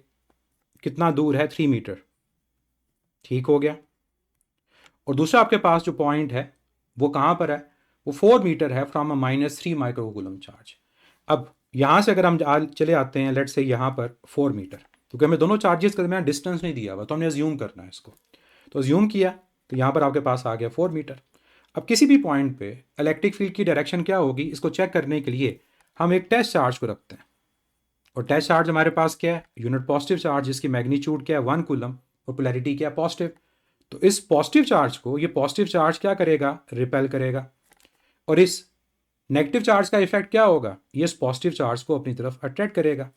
कितना दूर है 3 मीटर, ठीक हो गया। और दूसरा आपके पास जो पॉइंट है वो कहाँ पर है, वो 4 मीटर है फ्रॉम अ -3 माइक्रोकूलम चार्ज। अब यहाँ से अगर हम चले आते हैं लेट से यहाँ पर 4 मीटर, क्योंकि हमें दोनों चार्जेस के दरमियान डिस्टेंस नहीं दिया हुआ तो हमने अज्यूम करना है इसको, तो अज्यूम किया तो यहाँ पर आपके पास आ गया 4 मीटर। अब किसी भी पॉइंट पे इलेक्ट्रिक फील्ड की डायरेक्शन क्या होगी इसको चेक करने के लिए हम एक टेस्ट चार्ज को रखते हैं, और टेस्ट चार्ज हमारे पास क्या है यूनिट पॉजिटिव चार्ज, जिसकी मैग्नीट्यूड क्या है 1 कूलम और पोलैरिटी क्या है पॉजिटिव। तो इस पॉजिटिव चार्ज को ये पॉजिटिव चार्ज क्या करेगा रिपेल करेगा, और इस नेगेटिव चार्ज का इफेक्ट क्या होगा ये इस पॉजिटिव चार्ज को अपनी तरफ अट्रैक्ट करेगा।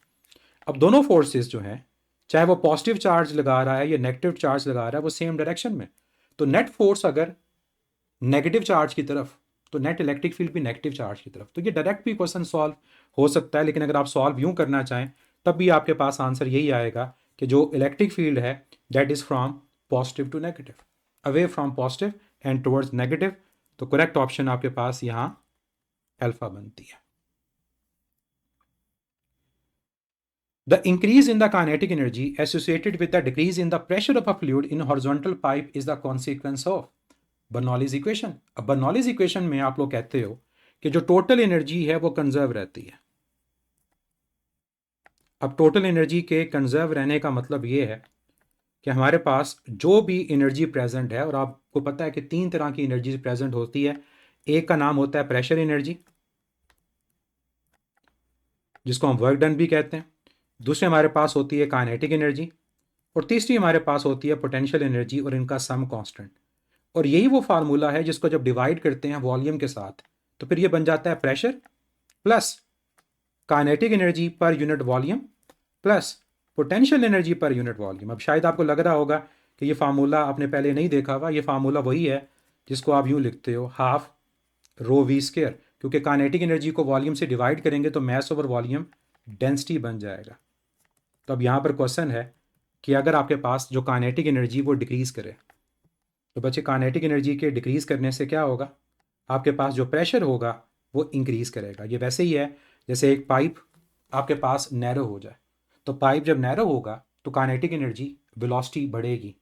अब दोनों फोर्सेस जो हैं चाहे वो पॉजिटिव चार्ज लगा रहा है या नेगेटिव चार्ज लगा रहा है वो सेम डायरेक्शन में, तो नेट फोर्स अगर नेगेटिव चार्ज की तरफ तो नेट इलेक्ट्रिक फील्ड भी नेगेटिव चार्ज की तरफ। तो ये डायरेक्ट भी क्वेश्चन सॉल्व हो सकता है, लेकिन अगर आप सॉल्व यूं करना चाहें तब भी आपके पास आंसर यही आएगा कि जो इलेक्ट्रिक फील्ड है that is from positive to negative, away from positive and towards negative. तो करेक्ट ऑप्शन आपके पास यहाँ अल्फा बनती है। The increase in the kinetic energy associated with the decrease in the pressure of a fluid in horizontal pipe is the consequence of Bernoulli's equation. अब Bernoulli's equation में आप लोग कहते हो कि जो टोटल एनर्जी है वो कंजर्व रहती है। अब टोटल एनर्जी के कंजर्व रहने का मतलब ये है कि हमारे पास जो भी एनर्जी प्रेजेंट है, और आपको पता है कि 3 तरह की एनर्जी प्रेजेंट होती है, एक का नाम होता है प्रेशर एनर्जी जिसको हम वर्क डन भी कहते हैं, दूसरी हमारे पास होती है काइनेटिक एनर्जी, और तीसरी हमारे पास होती है पोटेंशियल एनर्जी, और इनका सम कांस्टेंट। और यही वो फार्मूला है जिसको जब डिवाइड करते हैं वॉल्यूम के साथ तो फिर ये बन जाता है pressure plus kinetic energy per unit volume plus potential energy per unit volume. अब शायद आपको लग रहा होगा कि ये फार्मूला आपने पहले नहीं देखा हुआ, ये फार्मूला वही है जिसको आप यूँ लिखते हो हाफ रो वी स्क्वायर, क्योंकि काइनेटिक एनर्जी को वॉल्यूम से डिवाइड करेंगे तो मैस ओवर वॉल्यूम डेंसिटी बन जाएगा। तो अब यहाँ पर क्वेश्चन है कि अगर आपके पास जो काइनेटिक एनर्जी वो डिक्रीज़ करे, तो बच्चे काइनेटिक एनर्जी के डिक्रीज़ करने से क्या होगा, आपके पास जो प्रेशर होगा वो इंक्रीज़ करेगा। ये वैसे ही है जैसे एक पाइप आपके पास नैरो हो जाए, तो पाइप जब नैरो होगा तो काइनेटिक एनर्जी वेलोसिटी बढ़ेगी,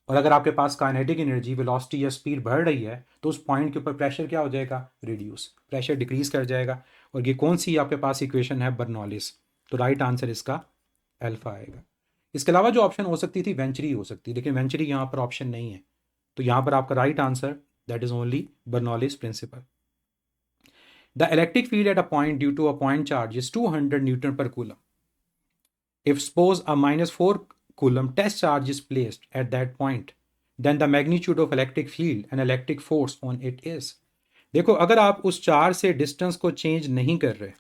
और अगर आपके पास काइनेटिक एनर्जी वेलोसिटी या स्पीड बढ़ रही है तो उस पॉइंट के ऊपर प्रेशर क्या हो जाएगा, रिड्यूस, प्रेशर डिक्रीज कर जाएगा। और ये कौन सी आपके पास इक्वेशन है, बर्नौलिस। तो राइट आंसर इसका अल्फा आएगा। इसके अलावा जो ऑप्शन हो सकती थी वेंचुरी हो सकती, लेकिन वेंचुरी यहाँ पर ऑप्शन नहीं है, तो यहाँ पर आपका right answer that is only Bernoulli's principle. The electric field at a point due to a point charge is 200 newton per coulomb. If suppose a -4 coulomb test charge is placed at that point, then the magnitude of electric field and electric force on it is। देखो, अगर आप उस charge से distance को change नहीं कर रहे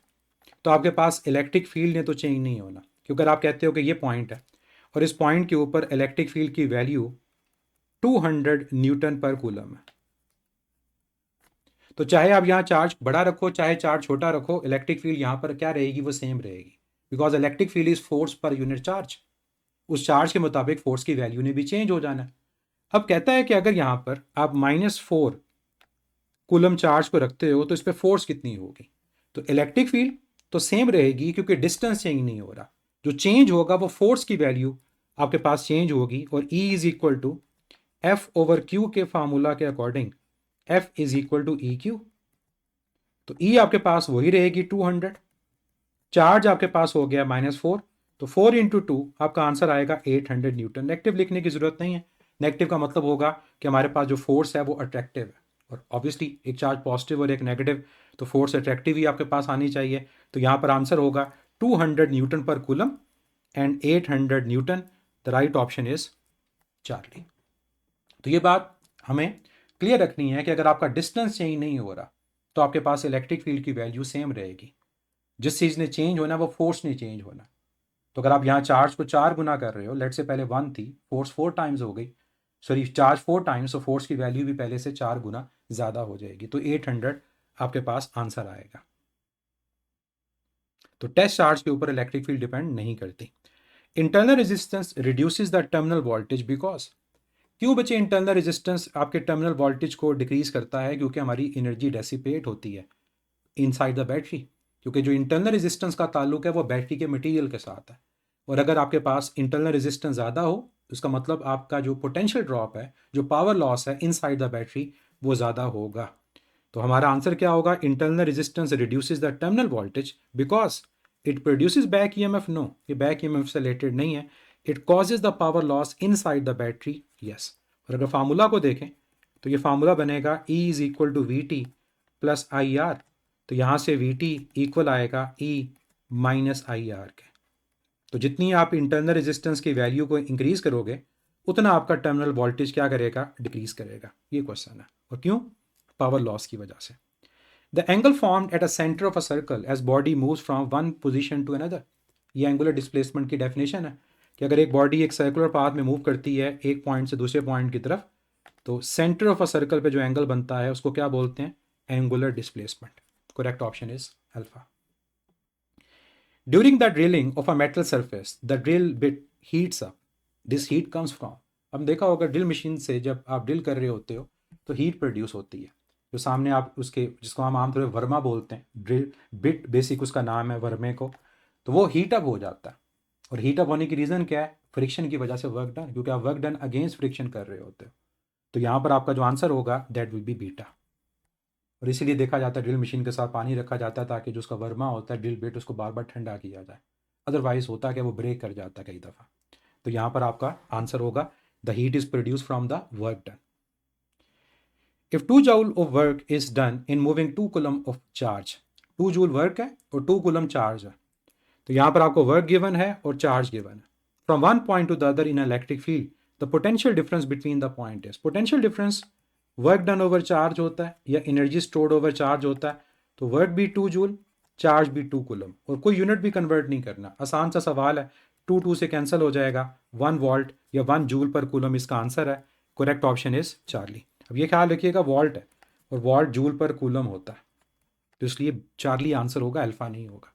तो आपके पास इलेक्ट्रिक फील्ड ने तो चेंज नहीं होना, क्योंकि अगर आप कहते हो कि ये पॉइंट है और इस पॉइंट के ऊपर इलेक्ट्रिक फील्ड की वैल्यू 200 न्यूटन पर कूलम है, तो चाहे आप यहाँ चार्ज बड़ा रखो चाहे चार्ज छोटा रखो, इलेक्ट्रिक फील्ड यहाँ पर क्या रहेगी, वो सेम रहेगी, because electric field is force per unit charge. उस चार्ज के मुताबिक फोर्स की वैल्यू ने भी चेंज हो जाना है। अब कहता है कि अगर यहाँ पर आप -4 कूलम चार्ज को रखते हो तो इस पर फोर्स कितनी होगी, तो इलेक्ट्रिक फील्ड तो सेम रहेगी क्योंकि डिस्टेंस चेंज नहीं हो रहा, जो चेंज होगा वो फोर्स की वैल्यू आपके पास चेंज होगी, और E is equal to F/Q के फार्मूला के according F is equal to EQ। तो E आपके पास वही रहेगी 200, चार्ज आपके पास हो गया -4, तो 4 × 2 आपका आंसर आएगा 800 न्यूटन। नेगेटिव लिखने की जरूरत नहीं है, नेगेटिव का मतलब होगा कि हमारे पास जो फोर्स है वो अट्रैक्टिव है, और ऑब्वियसली एक चार्ज पॉजिटिव और एक नेगेटिव, तो फोर्स अट्रैक्टिव ही आपके पास आनी चाहिए। तो यहाँ पर आंसर होगा 200 newton per coulomb and 800 Newton. The right option is Charlie. तो ये बात हमें क्लियर रखनी है कि अगर आपका डिस्टेंस चेंज नहीं हो रहा तो आपके पास इलेक्ट्रिक फील्ड की वैल्यू सेम रहेगी, जिस चीज़ ने चेंज होना वो फोर्स ने चेंज होना। तो अगर आप यहाँ चार्ज को 4 गुना कर रहे हो, लेट से पहले 1 थी, फोर्स 4 टाइम्स हो गई, सॉरी चार्ज 4 टाइम्स, तो फोर्स की वैल्यू भी पहले से 4 गुना ज़्यादा हो जाएगी, तो 800 आपके पास आंसर आएगा। तो टेस्ट चार्ज के ऊपर इलेक्ट्रिक फील्ड डिपेंड नहीं करती। Internal resistance reduces the terminal voltage because, क्यों बच्चे इंटरनल रेजिस्टेंस आपके टर्मिनल वोल्टेज को डिक्रीज करता है, क्योंकि हमारी एनर्जी डेसिपेट होती है इनसाइड द बैटरी, क्योंकि जो इंटरनल रेजिस्टेंस का ताल्लुक है वो बैटरी के मटेरियल के साथ है, और अगर आपके पास इंटरनल रेजिस्टेंस ज़्यादा हो उसका मतलब आपका जो पोटेंशियल ड्रॉप है, जो पावर लॉस है इनसाइड द बैटरी, वो ज़्यादा होगा। तो हमारा आंसर क्या होगा, internal resistance reduces the terminal voltage because it produces back EMF। No, ये बैक EMF से रिलेटेड नहीं है, it causes the power loss inside the battery. Yes, और अगर फार्मूला को देखें तो ये फार्मूला बनेगा E is equal to VT plus IR, तो यहाँ से VT इक्वल आएगा E माइनस IR के। तो जितनी आप इंटरनल रेजिस्टेंस की वैल्यू को इंक्रीज करोगे उतना आपका टर्मिनल वोल्टेज क्या करेगा, डिक्रीज करेगा। ये क्वेश्चन है, और क्यों, पावर लॉस की वजह से। The angle formed at a centre of a circle as body moves from one position to another. ये एंगुलर डिस्प्लेसमेंट की डेफिनेशन है कि अगर एक बॉडी एक सर्कुलर पाथ में मूव करती है एक पॉइंट से दूसरे पॉइंट की तरफ, तो सेंटर ऑफ अ सर्कल पे जो एंगल बनता है उसको क्या बोलते हैं, angular displacement. Correct option is alpha. During the drilling of a metal surface, the drill bit heats up. This heat comes from, अब देखा होगा ड्रिल मशीन से जब आप ड्रिल कर रहे होते हो तो हीट प्रोड्यूस होती है, जो सामने आप उसके, जिसको हम आमतौर पर वर्मा बोलते हैं, ड्रिल बिट बेसिक उसका नाम है वर्मे को, तो वो हीट अप हो जाता है। और हीट अप होने की रीज़न क्या है, फ्रिक्शन की वजह से वर्क डन, क्योंकि आप वर्क डन अगेंस्ट फ्रिक्शन कर रहे होते हो। तो यहाँ पर आपका जो आंसर होगा दैट विल बी बीटा। और इसीलिए देखा जाता है ड्रिल मशीन के साथ पानी रखा जाता है ताकि जो उसका वर्मा होता है ड्रिल बिट उसको बार बार ठंडा किया जाए, अदरवाइज होता है कि वो ब्रेक कर जाता है कई दफ़ा। तो यहाँ पर आपका आंसर होगा the heat is produce from the work done. If 2 joule of work is done in moving 2 coulomb of charge, 2 joule work है और 2 कूलम चार्ज है, तो यहाँ पर आपको वर्क गिवन है और चार्ज गिवन है। From one point two the other in electric field, the potential difference between the point is, potential difference work done over charge होता है या एनर्जी स्टोर्ड ओवर चार्ज होता है, तो वर्क भी 2 जूल, चार्ज भी 2 coulomb, और कोई यूनिट भी कन्वर्ट नहीं करना, आसान सा सवाल है, 2 से कैंसिल हो जाएगा, 1 वोल्ट या 1 जूल पर कूलम इसका आंसर है। Correct option is Charlie. अब ये ख्याल रखिएगा वॉल्ट है और वॉल्ट जूल पर कूलम होता है, तो इसलिए चार्ली आंसर होगा, अल्फा नहीं होगा।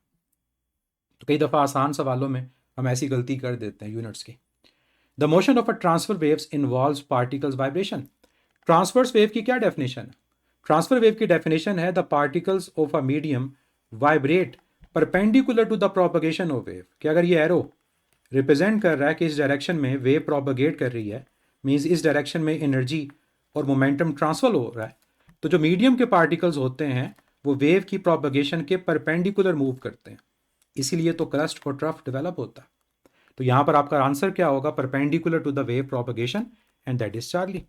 तो कई दफ़ा आसान सवालों में हम ऐसी गलती कर देते हैं यूनिट्स की। The motion of a transfer waves involves particles vibration. Transverse wave की क्या डेफिनेशन है, ट्रांसफर वेव की डेफिनेशन है the particles of a medium vibrate perpendicular to the propagation of wave, कि अगर ये एरो रिप्रेजेंट कर रहा है कि इस डायरेक्शन में वेव प्रोपगेट कर रही है, मीन्स इस डायरेक्शन में एनर्जी और मोमेंटम ट्रांसफर हो रहा है, तो जो मीडियम के पार्टिकल्स होते हैं वो वेव की प्रोपगेशन के परपेंडिकुलर मूव करते हैं, इसीलिए तो क्रस्ट और ट्रफ डेवलप होता है। तो यहाँ पर आपका आंसर क्या होगा? Perpendicular to the wave propagation, and that is Charlie.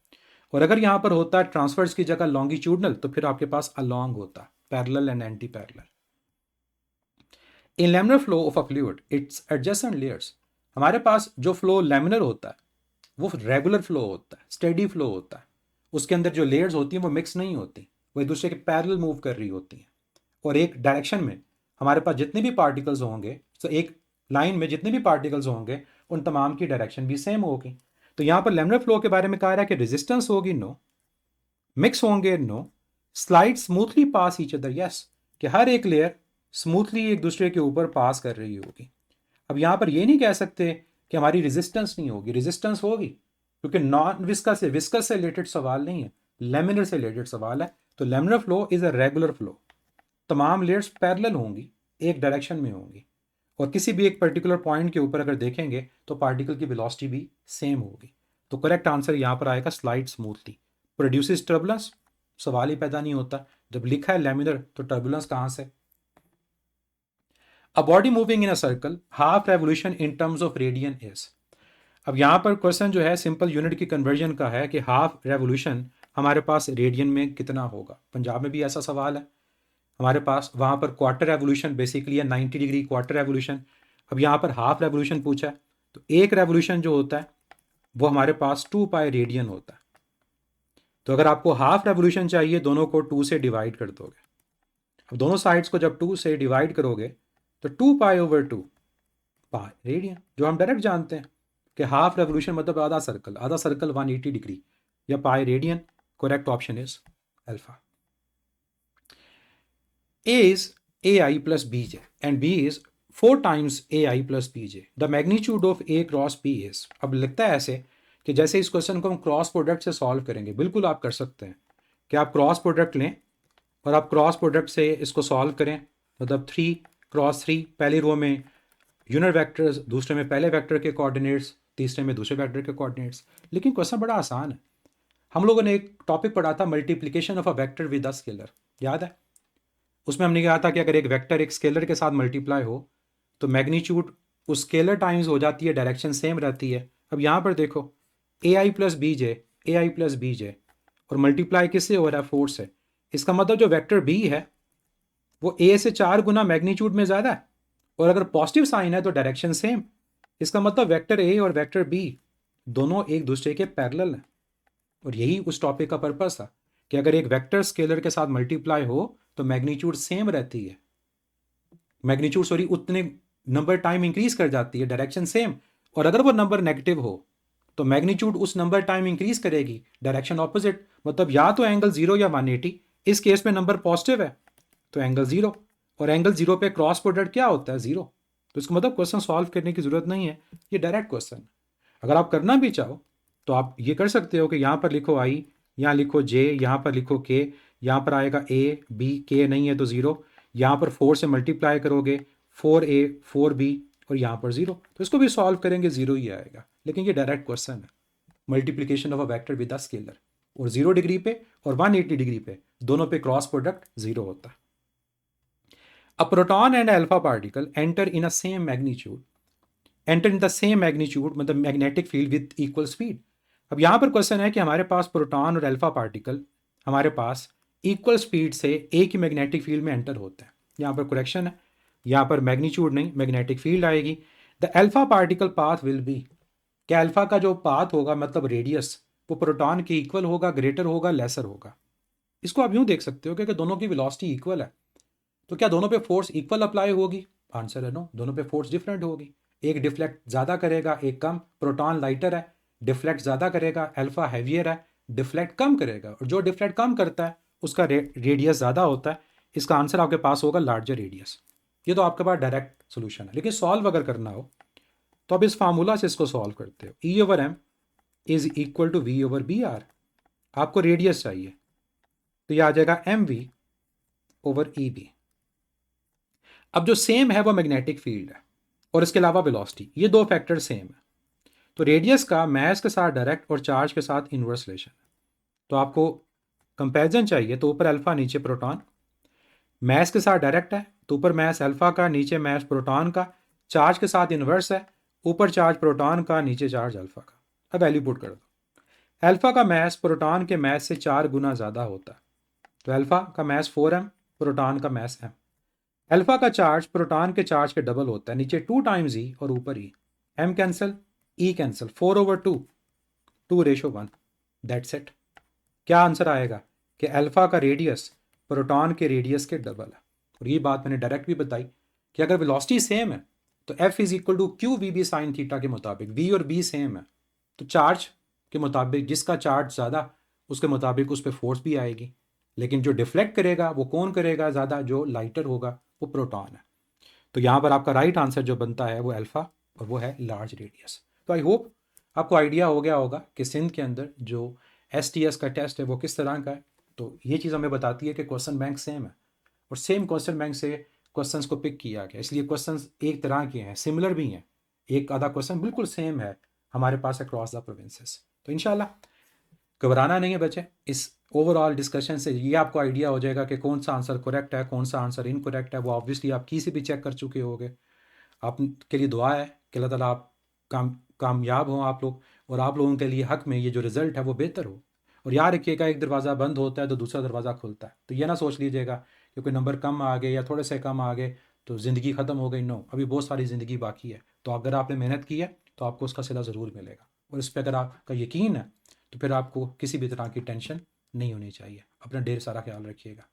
और अगर यहाँ पर होता है ट्रांसफर्स की जगह लॉन्गिट्यूडनल, तो फिर आपके पास अलोंग होता, parallel and anti parallel. In laminar flow of a fluid it's adjacent layers, हमारे पास जो फ्लो लैमिनर होता है वो रेगुलर फ्लो होता है, स्टेडी फ्लो होता है, उसके अंदर जो लेयर्स होती हैं वो मिक्स नहीं होती, वो एक दूसरे के पैरेलल मूव कर रही होती हैं, और एक डायरेक्शन में हमारे पास जितने भी पार्टिकल्स होंगे, तो एक लाइन में जितने भी पार्टिकल्स होंगे उन तमाम की डायरेक्शन भी सेम होगी। तो यहाँ पर लैमिनर फ्लो के बारे में कहा रहा है कि रेजिस्टेंस होगी नो, मिक्स होंगे नो, स्लाइड स्मूथली पास ईच अदर यस, कि हर एक लेयर स्मूथली एक दूसरे के ऊपर पास कर रही होगी। अब यहाँ पर ये नहीं कह सकते कि हमारी रेजिस्टेंस नहीं होगी, रेजिस्टेंस होगी, क्योंकि नॉन विस्कस से रिलेटेड सवाल नहीं है, लेमिनर से रिलेटेड सवाल है। तो laminar flow is a regular flow, तमाम लेयर्स पैरेलल होंगी, एक डायरेक्शन में होंगी, और किसी भी एक पर्टिकुलर पॉइंट के ऊपर अगर देखेंगे तो पार्टिकल की वेलोसिटी भी सेम होगी। तो करेक्ट आंसर यहाँ पर आएगा स्लाइड स्मूथली। प्रोड्यूसेस टर्बुलेंस, सवाल ही पैदा नहीं होता, जब लिखा है लेमिनर तो टर्बुलेंस कहाँ से? A body moving in a circle half revolution in terms of radian is. अब यहाँ पर क्वेश्चन जो है सिंपल यूनिट की कन्वर्जन का है कि हाफ रेवोल्यूशन हमारे पास रेडियन में कितना होगा। पंजाब में भी ऐसा सवाल है हमारे पास, वहाँ पर क्वार्टर रेवोल्यूशन बेसिकली है 90 डिग्री क्वार्टर रेवोल्यूशन। अब यहाँ पर हाफ रेवोल्यूशन पूछा है, तो एक रेवोल्यूशन जो होता है वो हमारे पास 2 पाई रेडियन होता है। तो अगर आपको हाफ रेवोल्यूशन चाहिए, दोनों को 2 से डिवाइड कर दोगे। अब दोनों साइड्स को जब 2 से डिवाइड करोगे तो 2 पाई ओवर 2 पाई रेडियन, जो हम डायरेक्ट जानते हैं कि हाफ रेवोल्यूशन मतलब आधा सर्कल 180 डिग्री, या pi radian. Correct option is alpha. A is AI plus BJ and B is 4 times AI plus BJ. The magnitude of A cross B is, अब लिखता है ऐसे कि जैसे इस क्वेश्चन को हम क्रॉस प्रोडक्ट से सॉल्व करेंगे। बिल्कुल आप कर सकते हैं कि आप क्रॉस प्रोडक्ट लें और आप क्रॉस प्रोडक्ट से इसको सॉल्व करें, मतलब 3 क्रॉस 3, पहली रो में यूनिट वेक्टर्स, दूसरे में पहले वेक्टर के कोऑर्डिनेट्स, तीसरे में दूसरे वेक्टर के कोऑर्डिनेट्स। लेकिन क्वेश्चन बड़ा आसान है। हम लोगों ने एक टॉपिक पढ़ा था multiplication of a vector with a scalar, याद है? उसमें हमने कहा था कि अगर एक वेक्टर एक स्केलर के साथ मल्टीप्लाई हो तो मैग्नीट्यूड उस स्केलर टाइम्स हो जाती है, डायरेक्शन सेम रहती है। अब यहाँ पर देखो AI प्लस बी जे और मल्टीप्लाई किससे हो रहा है? 4 से। इसका मतलब जो वेक्टर B है वो A से 4 गुना मैग्नीट्यूड में ज़्यादा है, और अगर पॉजिटिव साइन है तो डायरेक्शन सेम। इसका मतलब वेक्टर A और वेक्टर B दोनों एक दूसरे के पैरेलल हैं। और यही उस टॉपिक का पर्पस था कि अगर एक वेक्टर स्केलर के साथ मल्टीप्लाई हो तो मैग्नीट्यूड सेम रहती है, मैग्नीट्यूड सॉरी उतने नंबर टाइम इंक्रीज कर जाती है, डायरेक्शन सेम। और अगर वो नंबर नेगेटिव हो तो मैग्नीट्यूड उस नंबर टाइम इंक्रीज करेगी, डायरेक्शन ऑपोजिट। मतलब या तो एंगल 0 या 180। इस केस में नंबर पॉजिटिव है तो एंगल 0, और एंगल 0 पे क्रॉस प्रोडक्ट क्या होता है? 0। तो इसका मतलब क्वेश्चन सॉल्व करने की जरूरत नहीं है, ये डायरेक्ट क्वेश्चन। अगर आप करना भी चाहो तो आप ये कर सकते हो कि यहाँ पर लिखो I, यहाँ लिखो J, यहाँ पर लिखो K, यहाँ पर आएगा A B, K नहीं है तो 0, यहाँ पर 4 से मल्टीप्लाई करोगे 4A 4B, और यहाँ पर 0, तो इसको भी सॉल्व करेंगे 0 ही आएगा। लेकिन ये डायरेक्ट क्वेश्चन है, multiplication of a vector with a scalar, और 0 डिग्री पे और 180 डिग्री पे दोनों पे क्रॉस प्रोडक्ट 0 होता है। A proton and alpha particle enter in the same magnitude मतलब magnetic field with equal speed. अब यहाँ पर क्वेश्चन है कि हमारे पास प्रोटॉन और अल्फा पार्टिकल हमारे पास इक्वल स्पीड से एक ही मैग्नेटिक फील्ड में एंटर होते हैं। यहाँ पर करेक्शन है, यहाँ पर मैग्नीट्यूड नहीं मैग्नेटिक फील्ड आएगी। The alpha particle path will be, क्या अल्फा का जो पाथ होगा मतलब रेडियस वो प्रोटॉन के इक्वल होगा, ग्रेटर होगा, लेसर होगा? इसको आप यूँ देख सकते हो कि दोनों की वेलोसिटी इक्वल है, तो क्या दोनों पे फोर्स इक्वल अप्लाई होगी? आंसर है नो, दोनों पे फोर्स डिफरेंट होगी। एक डिफ्लेक्ट ज़्यादा करेगा, एक कम। प्रोटॉन लाइटर है, डिफ्लेक्ट ज़्यादा करेगा, अल्फा हैवियर है, डिफ्लेक्ट कम करेगा, और जो डिफ्लेक्ट कम करता है उसका रेडियस ज़्यादा होता है। इसका आंसर आपके पास होगा लार्जर रेडियस। ये तो आपके पास डायरेक्ट सोल्यूशन है, लेकिन सॉल्व अगर करना हो तो अब इस फार्मूला से इसको सॉल्व करते हो। E/m is equal to V/BR। आपको रेडियस चाहिए तो ये आ जाएगा MV/EB। अब जो सेम है वो मैग्नेटिक फील्ड है और इसके अलावा वेलोसिटी, ये दो फैक्टर सेम है। तो रेडियस का मैस के साथ डायरेक्ट और चार्ज के साथ इन्वर्स रिलेशन है। तो आपको कंपैरिजन चाहिए तो ऊपर अल्फा नीचे प्रोटॉन, मैस के साथ डायरेक्ट है तो ऊपर मैस अल्फा का नीचे मैस प्रोटॉन का, चार्ज के साथ इन्वर्स है ऊपर चार्ज प्रोटॉन का नीचे चार्ज अल्फा का। अब वैल्यू पुट कर दो। अल्फा का मैस प्रोटॉन के मैस से 4 गुना ज़्यादा होता है, तो अल्फा का मैस 4m, प्रोटॉन का मैस m। अल्फा का चार्ज प्रोटॉन के चार्ज के डबल होता है, नीचे 2 टाइम्स ई और ऊपर ई, m cancel E cancel, 4/2, 2:1। That's it. क्या आंसर आएगा कि अल्फा का रेडियस प्रोटॉन के रेडियस के डबल है। और ये बात मैंने डायरेक्ट भी बताई कि अगर वेलोसिटी सेम है तो F is equal to q v B sine theta के मुताबिक, V और B सेम है तो चार्ज के मुताबिक जिसका चार्ज ज़्यादा उसके मुताबिक उस पर फोर्स भी आएगी, लेकिन जो डिफ्लेक्ट करेगा वो कौन करेगा ज़्यादा, जो लाइटर होगा वो प्रोटॉन है। तो यहाँ पर आपका राइट आंसर जो बनता है वो अल्फ़ा और वो है लार्ज रेडियस। तो आई होप आपको आइडिया हो गया होगा कि सिंध के अंदर जो STS का टेस्ट है वो किस तरह का है। तो ये चीज़ हमें बताती है कि क्वेश्चन बैंक सेम है और सेम क्वेश्चन बैंक से क्वेश्चंस को पिक किया गया, इसलिए क्वेश्चंस एक तरह के हैं, सिमिलर भी हैं, एक आधा क्वेश्चन बिल्कुल सेम है हमारे पास अक्रॉस द प्रोविंसेस। तो इंशाल्लाह घबराना नहीं है बच्चे, इस ओवरऑल डिस्कशन से ये आपको आइडिया हो जाएगा कि कौन सा आंसर करेक्ट है कौन सा आंसर इनकरेक्ट है। वो ऑब्वियसली आप किसी भी चेक कर चुके होगे। आपके लिए दुआ है कि अल्लाह ताला आप कामयाब हों आप लोग, और आप लोगों के लिए हक़ में ये जो रिज़ल्ट है वो बेहतर हो। और याद रखिएगा एक दरवाज़ा बंद होता है तो दूसरा दरवाज़ा खुलता है। तो ये ना सोच लीजिएगा कि कोई नंबर कम आ गए या थोड़े से कम आ गए तो ज़िंदगी ख़त्म हो गई। नो, अभी बहुत सारी ज़िंदगी बाकी है। तो अगर आपने मेहनत की है तो आपको उसका सिला ज़रूर मिलेगा, और इस पर अगर आपका यकीन है तो फिर आपको किसी भी तरह की टेंशन नहीं होनी चाहिए। अपना ढेर सारा ख्याल रखिएगा।